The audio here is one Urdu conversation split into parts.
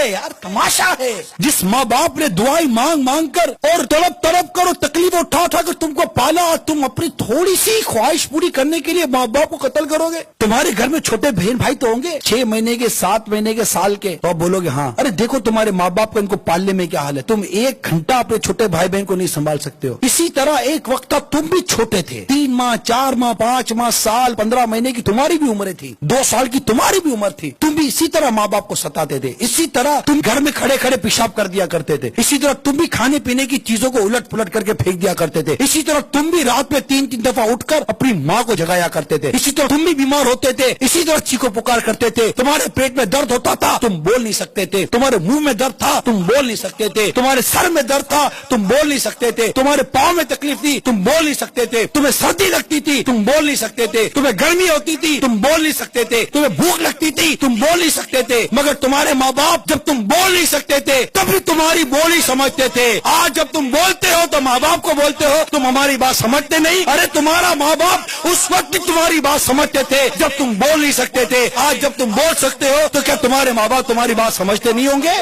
ہے یار، تماشا ہے. جس ماں باپ نے دعائیں مانگ مانگ کر اور تڑپ تڑپ کر اور تکلیف اٹھا اٹھا کر تم کو پالا، تم اپنی تھوڑی سی خواہش پوری کرنے کے لیے ماں باپ کو قتل کرو گے. تمہارے گھر میں چھوٹے بہن بھائی تو ہوں گے 6 مہینے کے، 7 مہینے کے، سال کے، تو آپ بولو گے ہاں ارے دیکھو تمہارے ماں باپ کا ان کو پالنے میں کیا حال ہے. تم 1 گھنٹہ اپنے چھوٹے بھائی بہن کو نہیں سنبھال سکتے ہو. اسی طرح ایک وقت تھا تم بھی چھوٹے تھے، 3 ماہ 4 ماہ 5 ماہ سال 15 مہینے کی تمہاری بھی عمریں تھی، 2 سال کی تمہاری بھی عمر تھی. تم بھی اسی طرح ماں باپ کو ستاتے تھے، اسی طرح تم گھر میں کھڑے کھڑے پیشاب کر دیا کرتے تھے، اسی طرح تم بھی کھانے پینے کی چیزوں کو الٹ پلٹ کر کے پھینک دیا کرتے تھے، اسی طرح تم بھی رات میں 3 دفعہ اٹھ کر اپنی ماں کو جگایا کرتے تھے، اسی طرح تم بھی بیمار ہوتے تھے، اسی طرح چیخو پکار کرتے تھے. تمہارے پیٹ میں درد ہوتا تھا تم بول نہیں سکتے تھے، تمہارے منہ میں درد تھا تم بول نہیں سکتے تھے، تمہارے سر میں درد تھا تم بول نہیں سکتے تھے، تمہارے پاؤں میں تکلیف تھی تم بول نہیں سکتے تھے، تمہیں سردی لگتی تھی تم بول نہیں سکتے تھے، تمہیں گرمی ہوتی تھی تم بول نہیں سکتے تھے، تمہیں بھوک لگتی تھی تم بول نہیں سکتے تھے. مگر تمہارے ماں باپ جب تم بول نہیں سکتے تھے تب بھی تمہاری بولی سمجھتے تھے. آج جب تم بولتے ہو تو ماں باپ کو بولتے ہو تم ہماری بات سمجھتے نہیں. ارے تمہارا ماں باپ اس وقت تمہاری بات سمجھتے تھے جب تم بول نہیں سکتے تھے. آج جب تم بول سکتے ہو تو کیا تمہارے ماں باپ تمہاری بات سمجھتے نہیں ہوں گے؟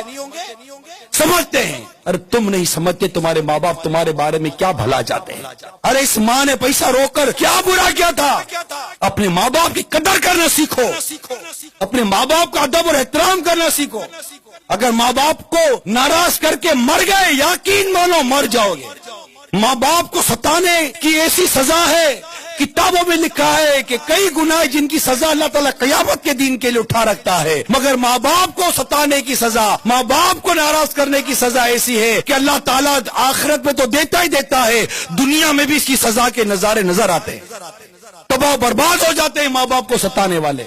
سمجھتے ہیں. ارے تم نہیں سمجھتے تمہارے ماں باپ تمہارے بارے میں کیا بھلا چاہتے ہیں. ارے اس ماں نے پیسہ روک کر کیا برا کیا تھا. اپنے ماں باپ کی قدر کرنا سیکھو، اپنے ماں باپ کا ادب اور احترام کرنا سیکھو. اگر ماں باپ کو ناراض کر کے مر گئے یقین مانو مر جاؤ گے. ماں باپ کو ستانے کی ایسی سزا ہے، کتابوں میں لکھا ہے کہ کئی گناہ جن کی سزا اللہ تعالیٰ قیامت کے دن کے لیے اٹھا رکھتا ہے، مگر ماں باپ کو ستانے کی سزا، ماں باپ کو ناراض کرنے کی سزا ایسی ہے کہ اللہ تعالیٰ آخرت میں تو دیتا ہی دیتا ہے، دنیا میں بھی اس کی سزا کے نظارے نظر آتے ہیں. تباہ برباد ہو جاتے ہیں ماں باپ کو ستانے والے.